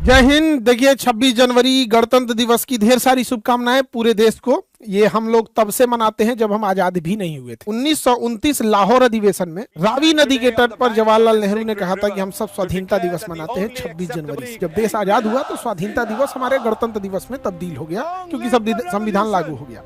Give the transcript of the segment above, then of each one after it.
जय हिंद। देखिए 26 जनवरी गणतंत्र दिवस की ढेर सारी शुभकामनाएं पूरे देश को। ये हम लोग तब से मनाते हैं जब हम आजाद भी नहीं हुए थे। 1929 लाहौर अधिवेशन में रावी नदी के तट पर जवाहरलाल नेहरू ने कहा था कि हम सब स्वाधीनता दिवस मनाते हैं 26 जनवरी से। जब देश आजाद हुआ तो स्वाधीनता दिवस हमारे गणतंत्र दिवस में तब्दील हो गया, क्योंकि संविधान लागू हो गया।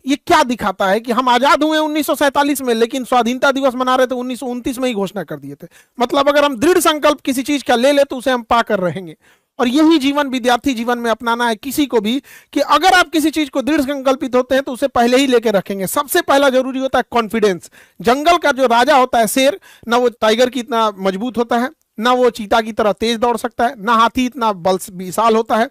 ये क्या दिखाता है कि हम आजाद हुए 1947 में, लेकिन स्वाधीनता दिवस मना रहे थे 1929 में ही घोषणा कर दिए थे। मतलब अगर हम दृढ़ संकल्प किसी चीज का ले ले तो उसे हम पाकर रहेंगे। और यही जीवन विद्यार्थी जीवन में अपनाना है किसी को भी, कि अगर आप किसी चीज को दृढ़ संकल्पित होते हैं तो उसे पहले ही लेके रखेंगे। सबसे पहला जरूरी होता है कॉन्फिडेंस। जंगल का जो राजा होता है शेर, ना वो टाइगर की इतना मजबूत होता है, ना वो चीता की तरह तेज दौड़ सकता है, ना हाथी इतना बल विशाल होता है,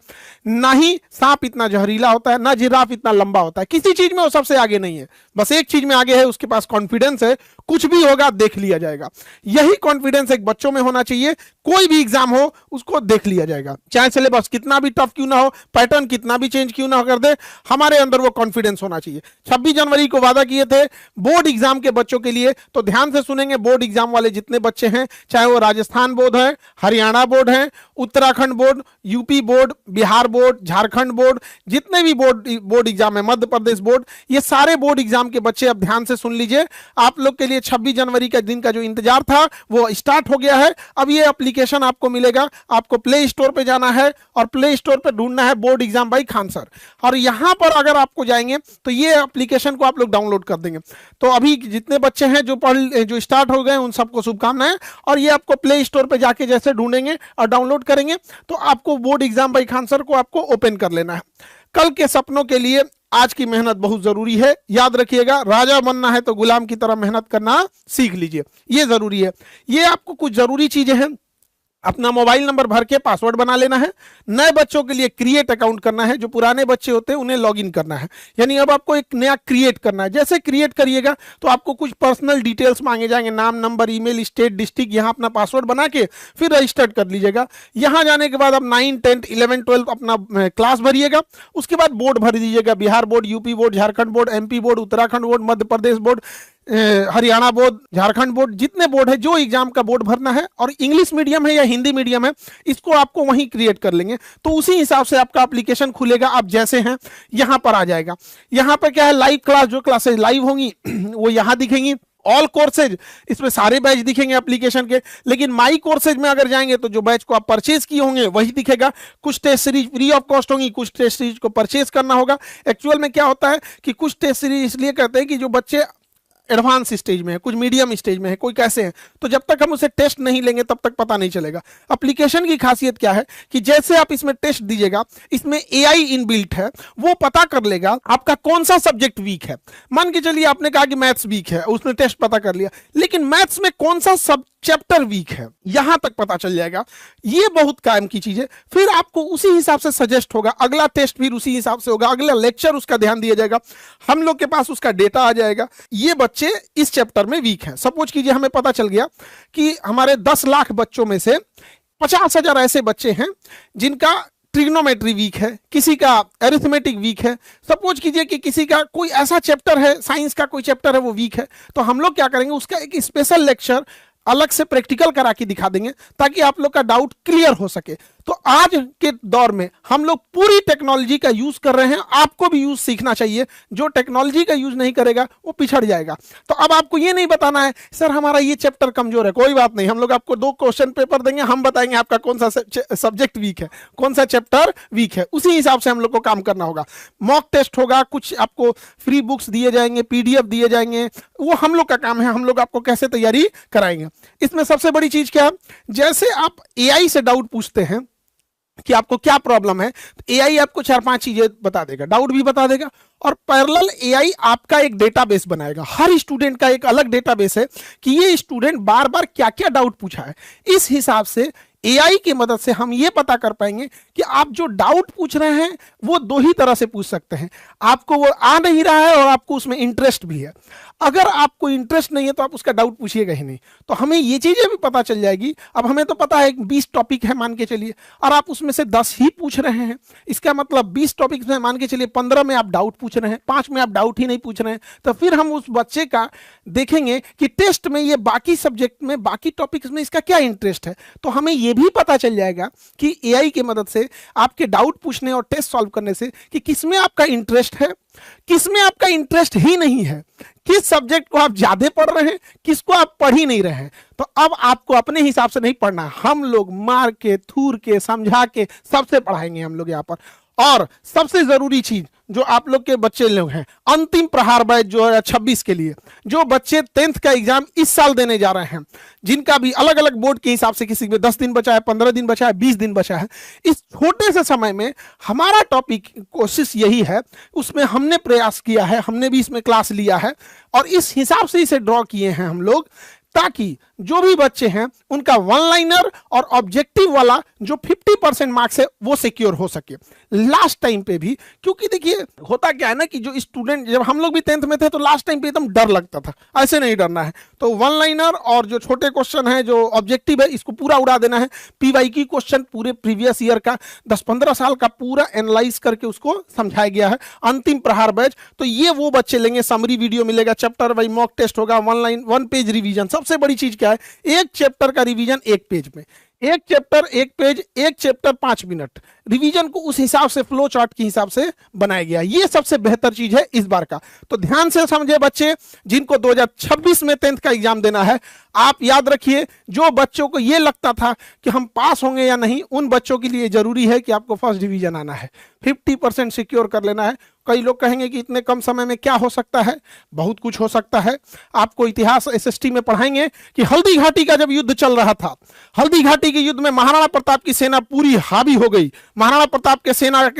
ना ही सांप इतना जहरीला होता है, ना जिराफ इतना लंबा होता है। किसी चीज में वो सबसे आगे नहीं है, बस एक चीज में आगे है, उसके पास कॉन्फिडेंस है। कुछ भी होगा देख लिया जाएगा। यही कॉन्फिडेंस एक बच्चों में होना चाहिए। कोई भी एग्जाम हो उसको देख लिया जाएगा, चाहे सिलेबस कितना भी टफ क्यों ना हो, पैटर्न कितना भी चेंज क्यों ना कर दे, हमारे अंदर वो कॉन्फिडेंस होना चाहिए। 26 जनवरी को वादा किए थे बोर्ड एग्जाम के बच्चों के लिए, तो ध्यान से सुनेंगे। बोर्ड एग्जाम वाले जितने बच्चे हैं, चाहे वो राजस्थान बोर्ड है, हरियाणा बोर्ड है, Uttarakhand board, UP board, Bihar board, Jharkhand board, जितने भी बोर्ड एग्जाम है, मध्य प्रदेश बोर्ड, ये सारे बोर्ड एग्जाम के बच्चे अब ध्यान से सुन लीजिए। आप लोग के लिए 26 जनवरी का दिन का जो इंतजार था वो स्टार्ट हो गया है। अब ये एप्लीकेशन आपको मिलेगा। आपको प्ले स्टोर पे जाना है और प्ले स्टोर पे ढूंढना है board exam by Khan sir. और यहां पर अगर आपको जाएंगे तो ये एप्लीकेशन को आप लोग डाउनलोड कर देंगे। तो अभी जितने बच्चे हैं जो स्टार्ट हो गए उन सबको शुभकामनाएं। और ये आपको प्ले स्टोर पे जाके जैसे ढूंढेंगे और डाउनलोड करेंगे तो आपको board exam by Khan sir को आपको ओपन कर लेना है। कल के सपनों के लिए आज की मेहनत बहुत जरूरी है। याद रखिएगा, राजा बनना है तो गुलाम की तरह मेहनत करना सीख लीजिए, ये जरूरी है। ये आपको कुछ जरूरी चीजें हैं। अपना मोबाइल नंबर भर के पासवर्ड बना लेना है। नए बच्चों के लिए क्रिएट अकाउंट करना है। जो पुराने बच्चे होते हैं उन्हें लॉगिन करना है, यानी अब आपको एक नया क्रिएट करना है। जैसे क्रिएट करिएगा तो आपको कुछ पर्सनल डिटेल्स मांगे जाएंगे, नाम, नंबर, ईमेल, स्टेट, डिस्ट्रिक्ट। यहाँ अपना पासवर्ड बना के फिर रजिस्टर्ड कर लीजिएगा। यहाँ जाने के बाद आप 9, 10, 11, 12 अपना क्लास भरिएगा। उसके बाद बोर्ड भर दीजिएगा, Bihar board, UP board, Jharkhand board, MP board, Uttarakhand board, Madhya Pradesh board, Haryana board, Jharkhand board, जितने बोर्ड है जो एग्जाम का बोर्ड भरना है। और इंग्लिश मीडियम है या हिंदी मीडियम है, इसको आपको वहीं क्रिएट कर लेंगे तो उसी हिसाब से आपका एप्लीकेशन खुलेगा। आप जैसे हैं यहां पर आ जाएगा। यहां पर क्या है, लाइव क्लास, जो क्लासेज लाइव होंगी वो यहां दिखेंगी। ऑल कोर्सेज, इसमें सारे बैच दिखेंगे एप्लीकेशन के। लेकिन माई कोर्सेज में अगर जाएंगे तो जो बैच को आप परचेज किए होंगे वही दिखेगा। कुछ test series free of cost होंगी, कुछ टेस्ट सीरीज को परचेज करना होगा। एक्चुअल में क्या होता है कि कुछ टेस्ट सीरीज इसलिए कहते हैं कि जो बच्चे एडवांस स्टेज में है, कुछ मीडियम स्टेज में है, कोई कैसे है, तो जब तक हम उसे टेस्ट नहीं लेंगे तब तक पता नहीं चलेगा। एप्लीकेशन की खासियत क्या है कि जैसे आप इसमें टेस्ट दीजिएगा, इसमें एआई इनबिल्ट है, वो पता कर लेगा आपका कौन सा सब्जेक्ट वीक है। मान के चलिए आपने कहा कि मैथ्स वीक है, उसने टेस्ट पता कर लिया, लेकिन मैथ्स में कौन सा सब चैप्टर वीक है यहां तक पता चल जाएगा। ये बहुत कायम की चीज है। फिर आपको उसी हिसाब से सजेस्ट होगा, अगला टेस्ट फिर उसी हिसाब से होगा, अगला लेक्चर उसका ध्यान दिया जाएगा, हम लोग के पास उसका डेटा आ जाएगा। ये बच्चे इस चैप्टर में वीक हैं। सपोज कीजिए हमें पता चल गया कि हमारे 10 लाख बच्चों में से 50,000 ऐसे बच्चे हैं जिनका ट्रिग्नोमेट्री वीक है, किसी का अरिथमेटिक वीक है। सपोज कीजिए कि किसी का कोई ऐसा चैप्टर है, साइंस का कोई चैप्टर है वो वीक है, तो हम लोग क्या करेंगे, उसका एक स्पेशल लेक्चर अलग से प्रैक्टिकल करा के दिखा देंगे ताकि आप लोग का डाउट क्लियर हो सके। तो आज के दौर में हम लोग पूरी टेक्नोलॉजी का यूज कर रहे हैं। आपको भी यूज सीखना चाहिए। जो टेक्नोलॉजी का यूज नहीं करेगा वो पिछड़ जाएगा। तो अब आपको ये नहीं बताना है सर हमारा ये चैप्टर कमजोर है, कोई बात नहीं, हम लोग आपको 2 क्वेश्चन पेपर देंगे, हम बताएंगे आपका कौन सा सब्जेक्ट वीक है, कौन सा चैप्टर वीक है। उसी हिसाब से हम लोग को काम करना होगा। मॉक टेस्ट होगा, कुछ आपको फ्री बुक्स दिए जाएंगे, पीडीएफ दिए जाएंगे, वो हम लोग का काम है। हम लोग आपको कैसे तैयारी कराएंगे। इसमें सबसे बड़ी चीज क्या है, जैसे आप एआई से डाउट पूछते हैं कि आपको क्या प्रॉब्लम है, तो एआई आपको 4-5 चीजें बता देगा, डाउट भी बता देगा। और पैरेलल एआई आपका एक डेटाबेस बनाएगा। हर स्टूडेंट का एक अलग डेटाबेस है कि ये स्टूडेंट बार बार क्या क्या डाउट पूछा है। इस हिसाब से एआई की मदद से हम ये पता कर पाएंगे कि आप जो डाउट पूछ रहे हैं वो 2 ही तरह से पूछ सकते हैं। आपको वो आ नहीं रहा है और आपको उसमें इंटरेस्ट भी है। अगर आपको इंटरेस्ट नहीं है तो आप उसका डाउट पूछिएगा ही नहीं, तो हमें ये चीजें भी पता चल जाएगी। अब हमें तो पता है 20 टॉपिक है मान के चलिए, और आप उसमें से 10 ही पूछ रहे हैं, इसका मतलब 20 टॉपिक में मान के चलिए 15 में आप डाउट पूछ रहे हैं, 5 में आप डाउट ही नहीं पूछ रहे हैं, तो फिर हम उस बच्चे का देखेंगे कि टेस्ट में ये बाकी सब्जेक्ट में बाकी टॉपिक्स में इसका क्या इंटरेस्ट है। तो हमें ये भी पता चल जाएगा कि एआई की मदद से आपके डाउट पूछने और टेस्ट सॉल्व करने से कि किसमें आपका इंटरेस्ट है, किसमें आपका इंटरेस्ट ही नहीं है, किस सब्जेक्ट को आप ज्यादा पढ़ रहे हैं, किसको आप पढ़ ही नहीं रहे हैं। तो अब आपको अपने हिसाब से नहीं पढ़ना, हम लोग मार के थूर के समझा के सबसे पढ़ाएंगे हम लोग यहाँ पर। और सबसे जरूरी चीज जो आप लोग के बच्चे लोग हैं, अंतिम प्रहार बैच जो है 26 के लिए, जो बच्चे 10th का एग्जाम इस साल देने जा रहे हैं, जिनका भी अलग अलग बोर्ड के हिसाब से किसी में 10 दिन बचा है, 15 दिन बचा है, 20 दिन बचा है, इस छोटे से समय में हमारा टॉपिक कोशिश यही है, उसमें हमने प्रयास किया है, हमने भी इसमें क्लास लिया है और इस हिसाब से इसे ड्रॉ किए हैं हम लोग, ताकि जो भी बच्चे हैं उनका वन लाइनर और ऑब्जेक्टिव वाला जो 50% मार्क्स है वो सिक्योर हो सके लास्ट टाइम पे भी। क्योंकि देखिए होता क्या है ना कि जो स्टूडेंट, जब हम लोग भी 10th में थे तो लास्ट टाइम पे एकदम डर लगता था, ऐसे नहीं डरना है। तो वन लाइनर और जो छोटे क्वेश्चन है जो ऑब्जेक्टिव है इसको पूरा उड़ा देना है। पीवाईक्यू क्वेश्चन पूरे प्रीवियस ईयर का 10-15 साल का पूरा एनालाइज करके उसको समझाया गया है। अंतिम प्रहार बैच तो ये वो बच्चे लेंगे, समरी वीडियो मिलेगा, चैप्टर वाइज मॉक टेस्ट होगा, वन पेज रिवीजन। सबसे बड़ी चीज क्या है, एक चैप्टर का रिवीजन एक पेज में, एक चैप्टर एक पेज, एक चैप्टर 5 मिनट, रिवीजन को उस हिसाब से फ्लो चार्ट के हिसाब से बनाया गया। ये सबसे बेहतर चीज है इस बार का। तो ध्यान से समझे बच्चे जिनको 2026 में 10th का एग्जाम देना है, आप याद रखिए जो बच्चों को ये लगता था कि हम पास होंगे या नहीं, उन बच्चों के लिए जरूरी है कि आपको फर्स्ट डिवीजन आना है, 50% सिक्योर कर लेना है। कई लोग कहेंगे कि इतने कम समय में क्या हो सकता है, बहुत कुछ हो सकता है। आपको इतिहास एसएसटी में पढ़ाएंगे कि हल्दी घाटी का जब युद्ध चल रहा था, हल्दी घाटी के युद्ध में महाराणा प्रताप की सेना पूरी हावी हो गई। महाराणा प्रताप के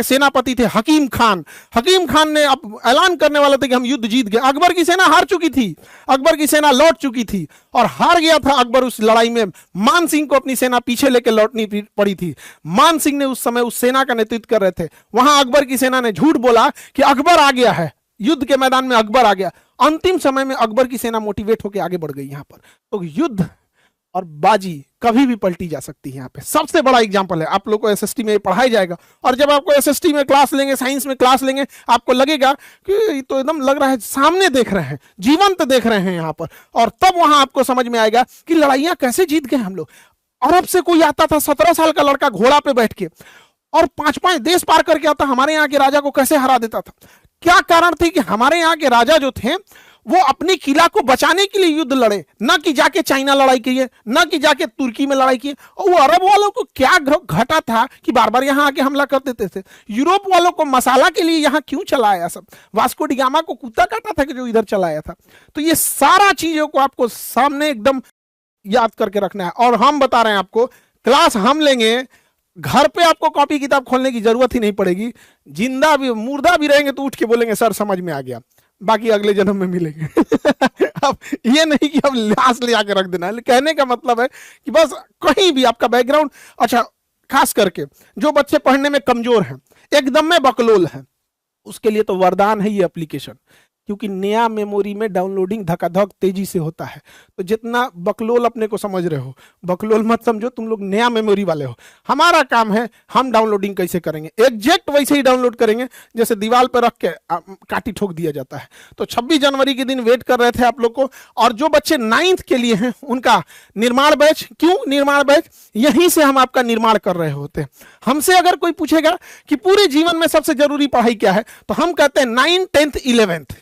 सेनापति थे हकीम खान। हकीम खान ने अब ऐलान करने वाले थे कि हम युद्ध जीत गए। अकबर की सेना हार चुकी थी, अकबर की सेना लौट चुकी थी और हार गया था अकबर उस लड़ाई में। मान सिंह को अपनी सेना पीछे लेकर लौटनी पड़ी थी। मान सिंह ने उस समय उस सेना का नेतृत्व कर रहे थे। वहां अकबर की सेना ने झूठ बोला कि अकबर आ गया है, युद्ध के मैदान में अकबर आ गया। अंतिम समय में अकबर की सेना मोटिवेट होकर आगे बढ़ गई। यहां पर तो युद्ध और बाजी कभी भी पलटी जा सकती है। यहाँ पे सबसे बड़ा एग्जांपल है, आप लोग को एसएसटी में पढ़ाया जाएगा। और जब आपको एसएसटी में क्लास लेंगे, साइंस में क्लास लेंगे, आपको लगेगा कि तो एकदम लग रहा है सामने देख रहे हैं, जीवंत देख रहे हैं यहाँ पर। और तब वहां आपको समझ में आएगा कि लड़ाइयां कैसे जीत गए हम लोग। अरब से कोई आता था 17 साल का लड़का घोड़ा पे बैठ के और 5-5 देश पार करके आता, हमारे यहाँ के राजा को कैसे हरा देता था। क्या कारण थी कि हमारे यहाँ के राजा जो थे वो अपने किला को बचाने के लिए युद्ध लड़े, ना कि जाके चाइना लड़ाई किए, ना कि जाके तुर्की में लड़ाई किए। और वो अरब वालों को क्या घटा था कि बार बार यहाँ आके हमला कर देते थे। यूरोप वालों को मसाला के लिए यहाँ क्यों चलाया सब, वास्को डी गामा को कुत्ता काटा था कि जो इधर चलाया था। तो ये सारा चीजों को आपको सामने एकदम याद करके रखना है। और हम बता रहे हैं आपको, क्लास हम लेंगे, घर पे आपको कॉपी किताब खोलने की जरूरत ही नहीं पड़ेगी। जिंदा भी मुर्दा भी रहेंगे तो उठ के बोलेंगे सर समझ में आ गया, बाकी अगले जन्म में मिलेंगे। अब ये नहीं कि अब लाश ले आके रख देना है। कहने का मतलब है कि बस कहीं भी आपका बैकग्राउंड अच्छा, खास करके जो बच्चे पढ़ने में कमजोर हैं, एकदम में बकलोल हैं, उसके लिए तो वरदान है ये एप्लीकेशन। क्योंकि नया मेमोरी में डाउनलोडिंग धकाधक तेजी से होता है। तो जितना बकलोल अपने को समझ रहे हो, बकलोल मत समझो, तुम लोग नया मेमोरी वाले हो। हमारा काम है हम डाउनलोडिंग कैसे करेंगे, एग्जैक्ट वैसे ही डाउनलोड करेंगे जैसे दीवार पर रख के काटी ठोक दिया जाता है। तो 26 जनवरी के दिन वेट कर रहे थे आप लोग को। और जो बच्चे 9th के लिए हैं उनका निर्माण बैच, क्यों निर्माण बैच, यहीं से हम आपका निर्माण कर रहे होते हैं। हमसे अगर कोई पूछेगा कि पूरे जीवन में सबसे जरूरी पढ़ाई क्या है, तो हम कहते हैं 9, 10th, 11th,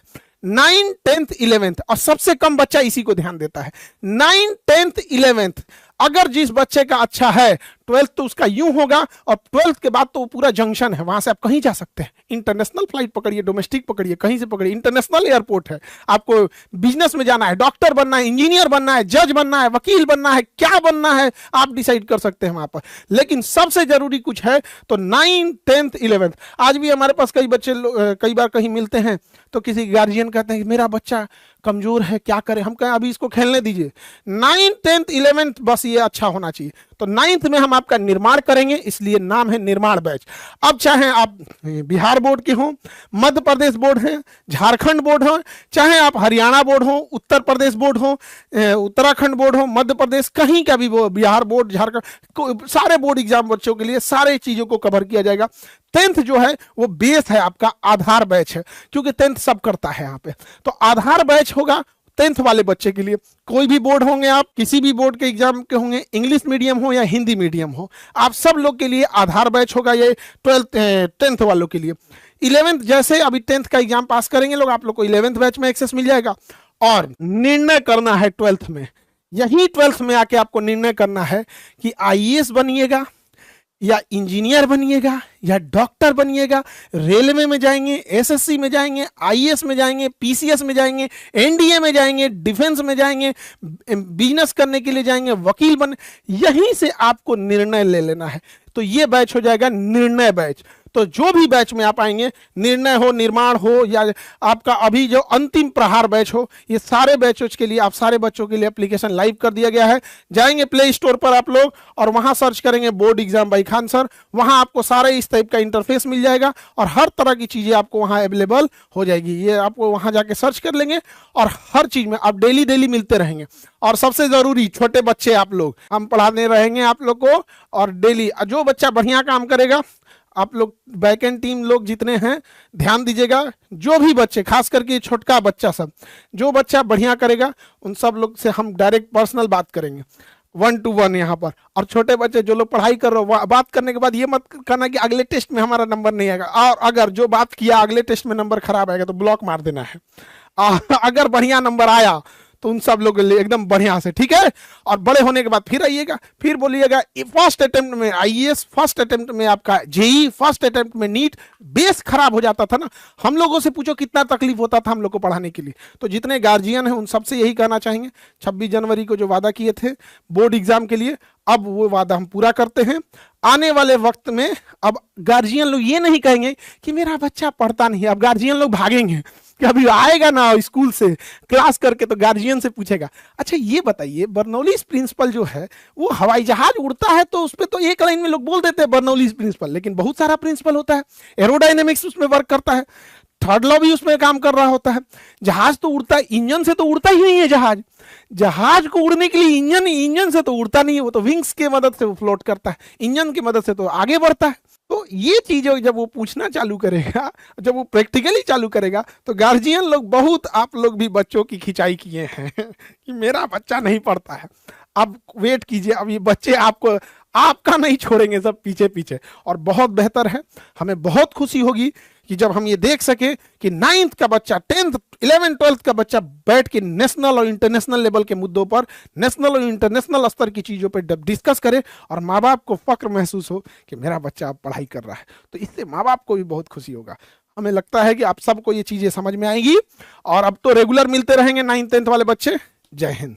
9, 10th, 11th। और सबसे कम बच्चा इसी को ध्यान देता है। 9, 10th, 11th। अगर जिस बच्चे का अच्छा है 12th तो उसका यूं होगा, और 12th के बाद तो वो पूरा जंक्शन है, वहां से आप कहीं जा सकते हैं। इंटरनेशनल फ्लाइट पकड़िए, डोमेस्टिक पकड़िए, कहीं से पकड़िए, इंटरनेशनल एयरपोर्ट है। आपको बिजनेस में जाना है, डॉक्टर बनना है, इंजीनियर बनना है, जज बनना है, वकील बनना है, क्या बनना है आप डिसाइड कर सकते हैं वहां पर। लेकिन सबसे जरूरी कुछ है तो 9, 10th, 11th। आज भी हमारे पास कई बच्चे कई बार कहीं मिलते हैं तो किसी गार्जियन कहते हैं कि मेरा बच्चा कमजोर है, क्या करें। हम कहें अभी इसको खेलने दीजिए, 9, 10th, 11th बस ये अच्छा होना चाहिए। तो 9th में हम आपका निर्माण करेंगे, इसलिए नाम है निर्माण बैच। अब चाहे आप बिहार बोर्ड के हों, मध्य प्रदेश बोर्ड है, झारखंड बोर्ड हो, चाहे आप हरियाणा बोर्ड हो, उत्तर प्रदेश बोर्ड हो, उत्तराखंड बोर्ड हो, मध्य प्रदेश, कहीं का भी बिहार बोर्ड, झारखंड, सारे बोर्ड एग्जाम बच्चों के लिए सारे चीजों को कवर किया जाएगा। 10th जो है वो बेस है, आपका आधार बैच है, क्योंकि 10th सब करता है यहाँ पे। तो आधार बैच होगा 10th वाले बच्चे के लिए। कोई भी बोर्ड होंगे, आप किसी भी बोर्ड के एग्जाम के होंगे, इंग्लिश मीडियम हो या हिंदी मीडियम हो, आप सब लोग के लिए आधार बैच होगा ये 10th वालों के लिए। 11th जैसे अभी 10th का एग्जाम पास करेंगे लोग, आप लोग को 11th बैच में एक्सेस मिल जाएगा। और निर्णय करना है 12th में, यही 12th में आके आपको निर्णय करना है कि आईएएस बनिएगा या इंजीनियर बनिएगा या डॉक्टर बनिएगा, रेलवे में जाएंगे, एसएससी में जाएंगे, आईएएस में जाएंगे, पीसीएस में जाएंगे, एनडीए में जाएंगे, डिफेंस में जाएंगे, बिजनेस करने के लिए जाएंगे, वकील बन, यहीं से आपको निर्णय ले लेना है। तो ये बैच हो जाएगा निर्णय बैच। तो जो भी बैच में आप आएंगे, निर्णय हो, निर्माण हो, या आपका अभी जो अंतिम प्रहार बैच हो, ये सारे बैचों के लिए, आप सारे बच्चों के लिए एप्लीकेशन लाइव कर दिया गया है। जाएंगे प्ले स्टोर पर आप लोग और वहां सर्च करेंगे board exam by Khan sir, वहां आपको सारे इस टाइप का इंटरफेस मिल जाएगा और हर तरह की चीजें आपको वहां अवेलेबल हो जाएगी। ये आपको वहां जाके सर्च कर लेंगे और हर चीज में आप डेली मिलते रहेंगे। और सबसे जरूरी, छोटे बच्चे आप लोग, हम पढ़ाने रहेंगे आप लोग को, और डेली जो बच्चा बढ़िया काम करेगा, आप लोग बैकएंड टीम लोग जितने हैं ध्यान दीजिएगा, जो भी बच्चे, खास करके छोटका बच्चा सब, जो बच्चा बढ़िया करेगा उन सब लोग से हम डायरेक्ट पर्सनल बात करेंगे 1 to 1 यहाँ पर। और छोटे बच्चे जो लोग पढ़ाई कर रहे हो, बात करने के बाद ये मत करना कि अगले टेस्ट में हमारा नंबर नहीं आएगा, और अगर जो बात किया अगले टेस्ट में नंबर खराब आएगा तो ब्लॉक मार देना है। अगर बढ़िया नंबर आया तो उन सब लोगों के लिए एकदम बढ़िया से, ठीक है। और बड़े होने के बाद फिर आइएगा, फिर बोलिएगा फर्स्ट अटेम्प्ट में आईएएस, फर्स्ट अटेम्प्ट में आपका जेई, फर्स्ट अटेम्प्ट में नीट। बेस खराब हो जाता था ना, हम लोगों से पूछो कितना तकलीफ होता था हम लोग को पढ़ाने के लिए। तो जितने गार्जियन हैं उन सबसे यही कहना चाहेंगे, 26 जनवरी को जो वादा किए थे बोर्ड एग्जाम के लिए, अब वो वादा हम पूरा करते हैं। आने वाले वक्त में अब गार्जियन लोग ये नहीं कहेंगे कि मेरा बच्चा पढ़ता नहीं, अब गार्जियन लोग भागेंगे कि अभी आएगा ना स्कूल से क्लास करके तो गार्जियन से पूछेगा, अच्छा ये बताइए बर्नौलीज प्रिंसिपल जो है वो हवाई जहाज उड़ता है तो उस पर तो एक लाइन में लोग बोल देते हैं बर्नौलीज प्रिंसिपल, लेकिन बहुत सारा प्रिंसिपल होता है, एरोडायनेमिक्स उसमें वर्क करता है, थर्ड लॉ भी उसमें काम कर रहा होता है। जहाज तो उड़ता है, इंजन से तो उड़ता ही नहीं है जहाज। जहाज को उड़ने के लिए इंजन से तो उड़ता नहीं है, वो तो विंग्स के मदद से वो फ्लोट करता है, इंजन की मदद से तो आगे बढ़ता है। तो ये चीजें जब वो पूछना चालू करेगा, जब वो प्रैक्टिकली चालू करेगा, तो गार्जियन लोग बहुत, आप लोग भी बच्चों की खिंचाई किए हैं कि मेरा बच्चा नहीं पढ़ता है। अब वेट कीजिए, अब ये बच्चे आपको, आपका नहीं छोड़ेंगे, सब पीछे पीछे। और बहुत बेहतर है, हमें बहुत खुशी होगी कि जब हम ये देख सके कि 9th का बच्चा, 10th, 11th, 12th का बच्चा बैठ के नेशनल और इंटरनेशनल लेवल के मुद्दों पर, नेशनल और इंटरनेशनल स्तर की चीजों पर डिस्कस करे और माँ बाप को फक्र महसूस हो कि मेरा बच्चा अब पढ़ाई कर रहा है। तो इससे माँ बाप को भी बहुत खुशी होगा। हमें लगता है कि आप सबको ये चीजें समझ में आएंगी और अब तो रेगुलर मिलते रहेंगे 9th 10th वाले बच्चे। जय हिंद।